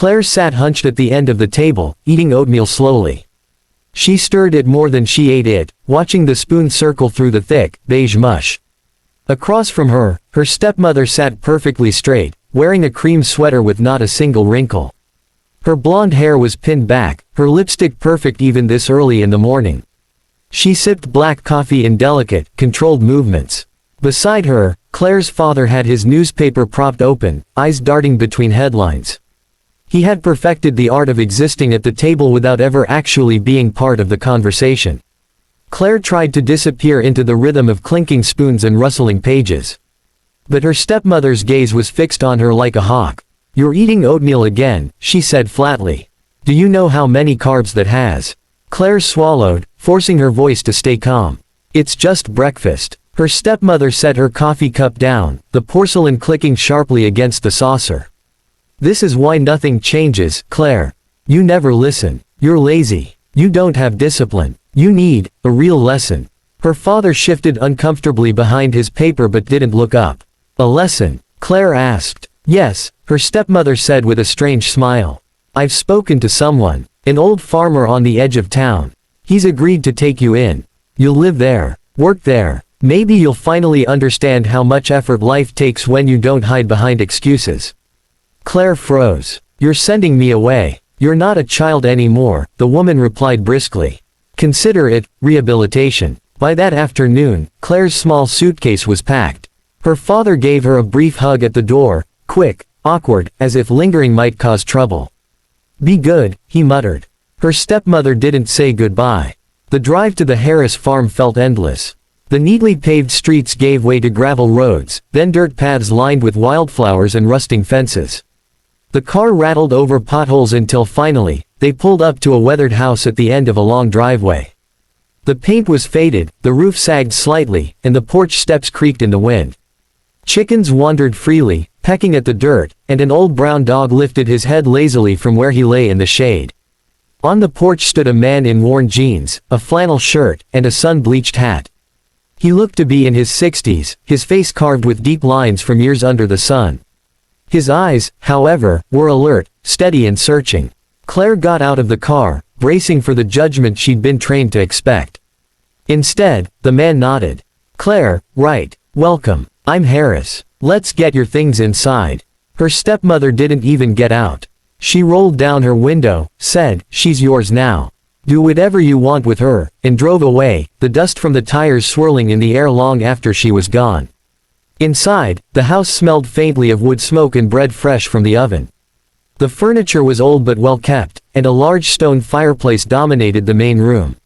Claire sat hunched at the end of the table, eating oatmeal slowly. She stirred it more than she ate it, watching the spoon circle through the thick, beige mush. Across from her, her stepmother sat perfectly straight, wearing a cream sweater with not a single wrinkle. Her blonde hair was pinned back, her lipstick perfect even this early in the morning. She sipped black coffee in delicate, controlled movements. Beside her, Claire's father had his newspaper propped open, eyes darting between headlines. He had perfected the art of existing at the table without ever actually being part of the conversation. Claire tried to disappear into the rhythm of clinking spoons and rustling pages. But her stepmother's gaze was fixed on her like a hawk. "You're eating oatmeal again," she said flatly. "Do you know how many carbs that has?" Claire swallowed, forcing her voice to stay calm. "It's just breakfast." Her stepmother set her coffee cup down, the porcelain clicking sharply against the saucer. "This is why nothing changes, Claire. You never listen. You're lazy. You don't have discipline. You need a real lesson." Her father shifted uncomfortably behind his paper but didn't look up. "A lesson?" Claire asked. "Yes," her stepmother said with a strange smile. "I've spoken to someone, an old farmer on the edge of town. He's agreed to take you in. You'll live there, work there. Maybe you'll finally understand how much effort life takes when you don't hide behind excuses." Claire froze. "You're sending me away. You're not a child anymore," the woman replied briskly. "Consider it rehabilitation." By that afternoon, Claire's small suitcase was packed. Her father gave her a brief hug at the door, quick, awkward, as if lingering might cause trouble. "Be good," he muttered. Her stepmother didn't say goodbye. The drive to the Harris farm felt endless. The neatly paved streets gave way to gravel roads, then dirt paths lined with wildflowers and rusting fences. The car rattled over potholes until finally, they pulled up to a weathered house at the end of a long driveway. The paint was faded, the roof sagged slightly, and the porch steps creaked in the wind. Chickens wandered freely, pecking at the dirt, and an old brown dog lifted his head lazily from where he lay in the shade. On the porch stood a man in worn jeans, a flannel shirt, and a sun-bleached hat. He looked to be in his 60s, his face carved with deep lines from years under the sun. His eyes, however, were alert, steady and searching. Claire got out of the car, bracing for the judgment she'd been trained to expect. Instead, the man nodded. "Claire, right. Welcome. I'm Harris. Let's get your things inside." Her stepmother didn't even get out. She rolled down her window, said, "She's yours now. Do whatever you want with her," and drove away, the dust from the tires swirling in the air long after she was gone. Inside, the house smelled faintly of wood smoke and bread fresh from the oven. The furniture was old but well kept, and a large stone fireplace dominated the main room.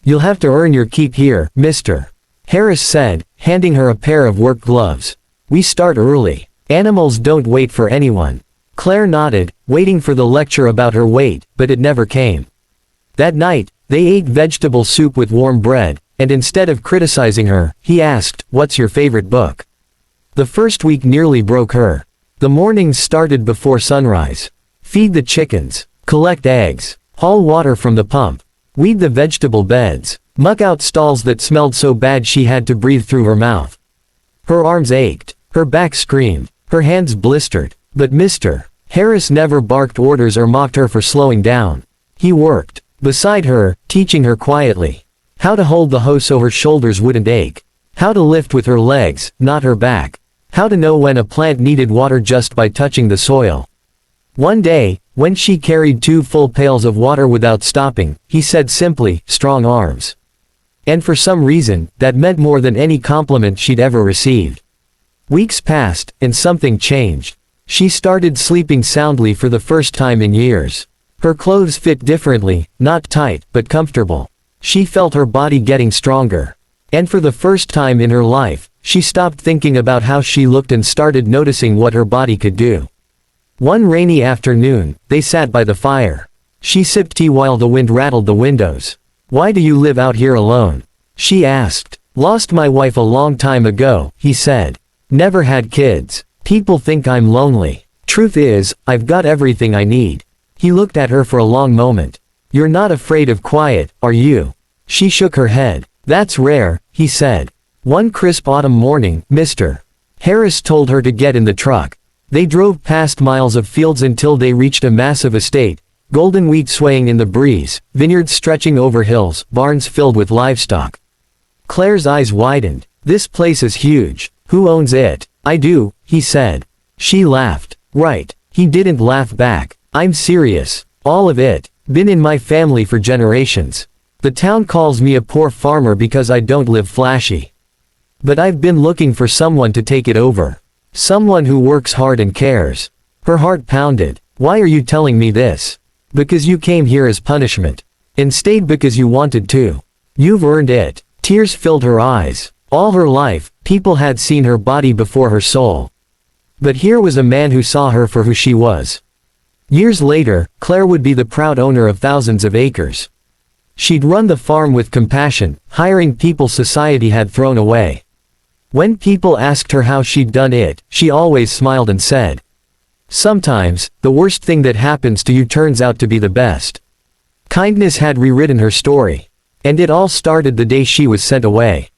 "You'll have to earn your keep here, mister," Harris said, handing her a pair of work gloves. "We start early. Animals don't wait for anyone." Claire nodded, waiting for the lecture about her weight, but it never came. That night, they ate vegetable soup with warm bread, and instead of criticizing her, he asked, "What's your favorite book?" The first week nearly broke her. The mornings started before sunrise. Feed the chickens, collect eggs, haul water from the pump, weed the vegetable beds, muck out stalls that smelled so bad she had to breathe through her mouth. Her arms ached, her back screamed, her hands blistered, but Mr. Harris never barked orders or mocked her for slowing down. He worked beside her, teaching her quietly how to hold the hoe so her shoulders wouldn't ache, how to lift with her legs, not her back, how to know when a plant needed water just by touching the soil. One day, when she carried 2 full pails of water without stopping, he said simply, "Strong arms." And for some reason, that meant more than any compliment she'd ever received. Weeks passed, and something changed. She started sleeping soundly for the first time in years. Her clothes fit differently, not tight, but comfortable. She felt her body getting stronger. And for the first time in her life, she stopped thinking about how she looked and started noticing what her body could do. One rainy afternoon, they sat by the fire. She sipped tea while the wind rattled the windows. "Why do you live out here alone?" she asked. "Lost my wife a long time ago," he said. "Never had kids. People think I'm lonely. Truth is, I've got everything I need." He looked at her for a long moment. "You're not afraid of quiet, are you?" She shook her head. "That's rare," he said. One crisp autumn morning, Mr. Harris told her to get in the truck. They drove past miles of fields until they reached a massive estate, golden wheat swaying in the breeze, vineyards stretching over hills, barns filled with livestock. Claire's eyes widened. This place is huge. Who owns it? I do, he said. She laughed. Right. He didn't laugh back. I'm serious. All of it. Been in my family for generations. The town calls me a poor farmer because I don't live flashy. But I've been looking for someone to take it over. Someone who works hard and cares. Her heart pounded. Why are you telling me this? Because you came here as punishment. And stayed because you wanted to. You've earned it. Tears filled her eyes. All her life, people had seen her body before her soul. But here was a man who saw her for who she was. Years later, Claire would be the proud owner of thousands of acres. She'd run the farm with compassion, hiring people society had thrown away. When people asked her how she'd done it, she always smiled and said, "Sometimes, the worst thing that happens to you turns out to be the best." Kindness had rewritten her story. And it all started the day she was sent away.